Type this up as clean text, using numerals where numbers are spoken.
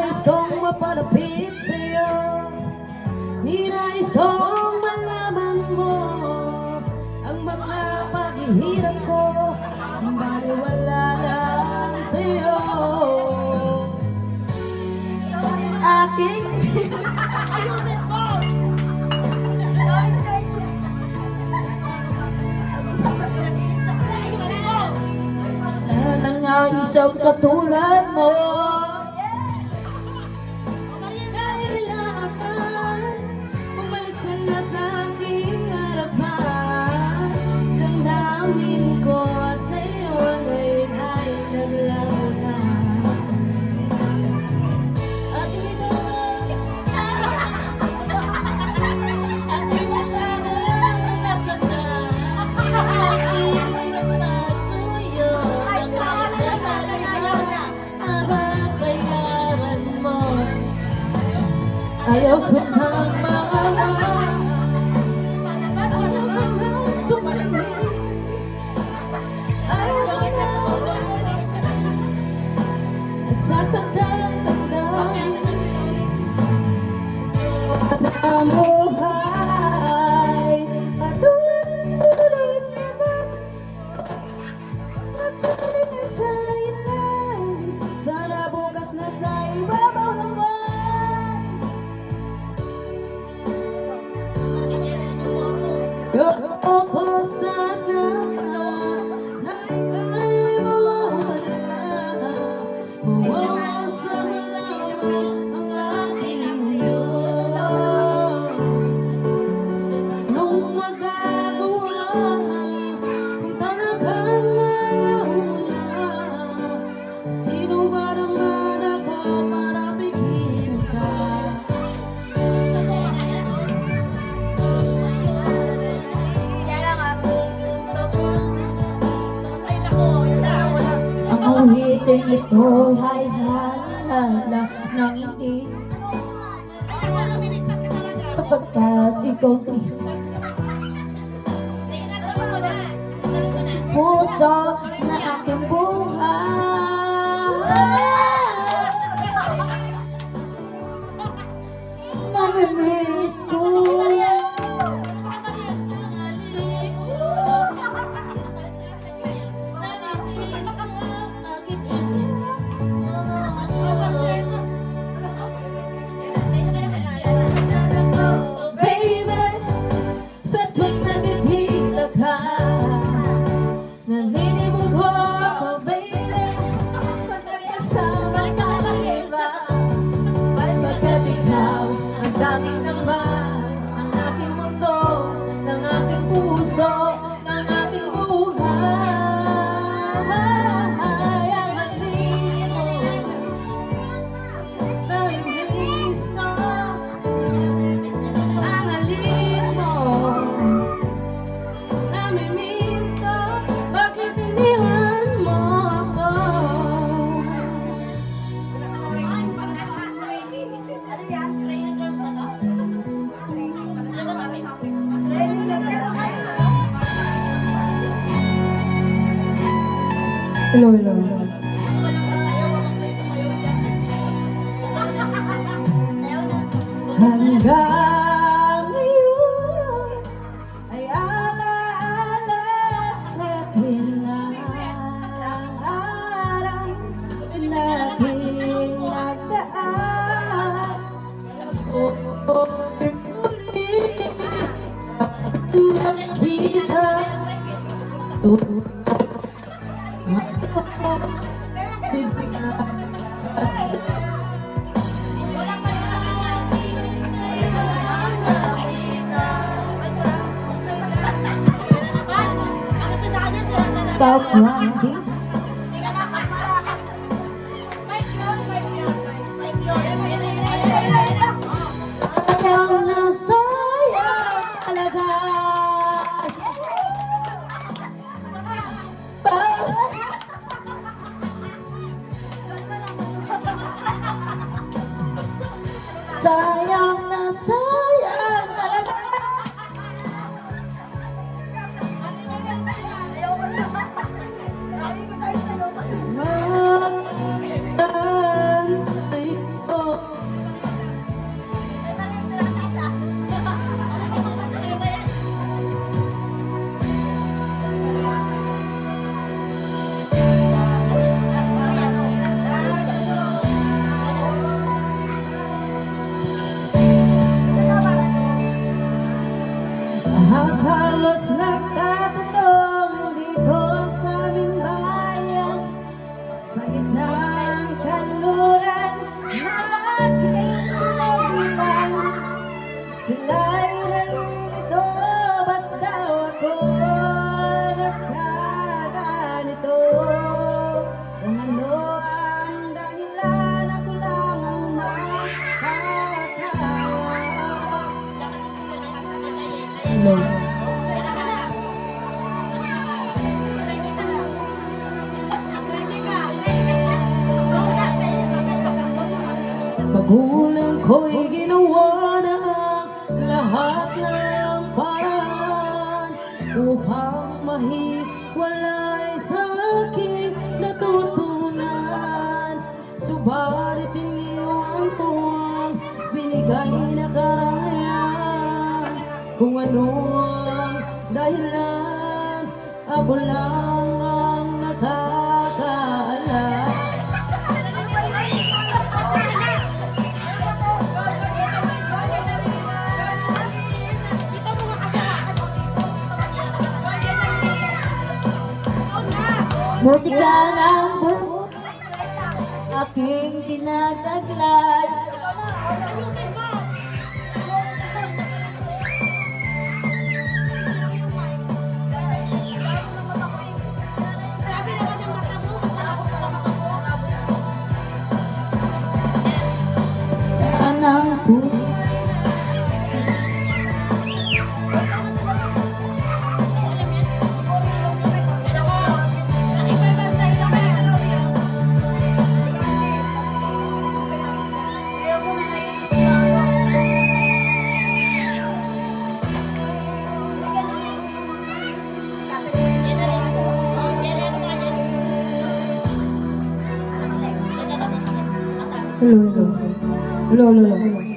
Ninais kong mapalapit sa'yo, ninais kong malaman mo ang mga paghihirap ko, baliwala lang sa'yo. Aking ayusin mo! Lang nga isang katulad mo. Kailangan umalis ka na sa aking harapan. Damdamin ko sa'yo ngayon ay naglaho na. At ito aking masyadong nasaktan. Aking pinagpatuyo ng mga sasalita na babayaran mo. Ayaw ko nang maawa, ayaw ko nang tumingin, ayaw ko nang nasasaktan ng damdamin. Namuhay patuloy sa ba't nagtutuloy na sa ilalim. Sana bukas na sa ibabaw naman. Ako sana na ika'y mawawala, mawawasan lamang ang aking mundo. Nung magagawa, kung talagang ayaw na, sino ba naman ako para bigyan ka? Ang awitin ito ay halala ng hindi kapagkat ikaw di puso na aking buhay. Mamimiss ko naninimog ako, baby, pagkakasama ka ng iba. Pagkat ikaw ang tanging naman, ang aking mundo, ng aking puso, ng aking buhay. Ang halin mo, namimiss ko. Ang halin mo, namimiss ko. Bakit iniwan mo ako? Hello, hello, hello. Hanggang ngayon ay alaala sa kailangan araw nating nagdaan. Ulit kita kapwa di ayaw na sayang talaga. Sayang na sayang talaga. Magdaan sa'yo ng kaluran na aking nabilang. Sila'y nalilito, ba't daw ako nagkaganito? Kung ano ang dahilan, ako lang ang makakaalam. Lord. Magulang ko'y ginawa na ang lahat ng paraan upang mahiwalay sa aking natutunan. Subalit iniwan ko ang binigay na karangalan. Kung ano ang dahilan, ako lang ang nakakaalam. Musika ng buhok, aking tinataglay. Anang buhok. Hello.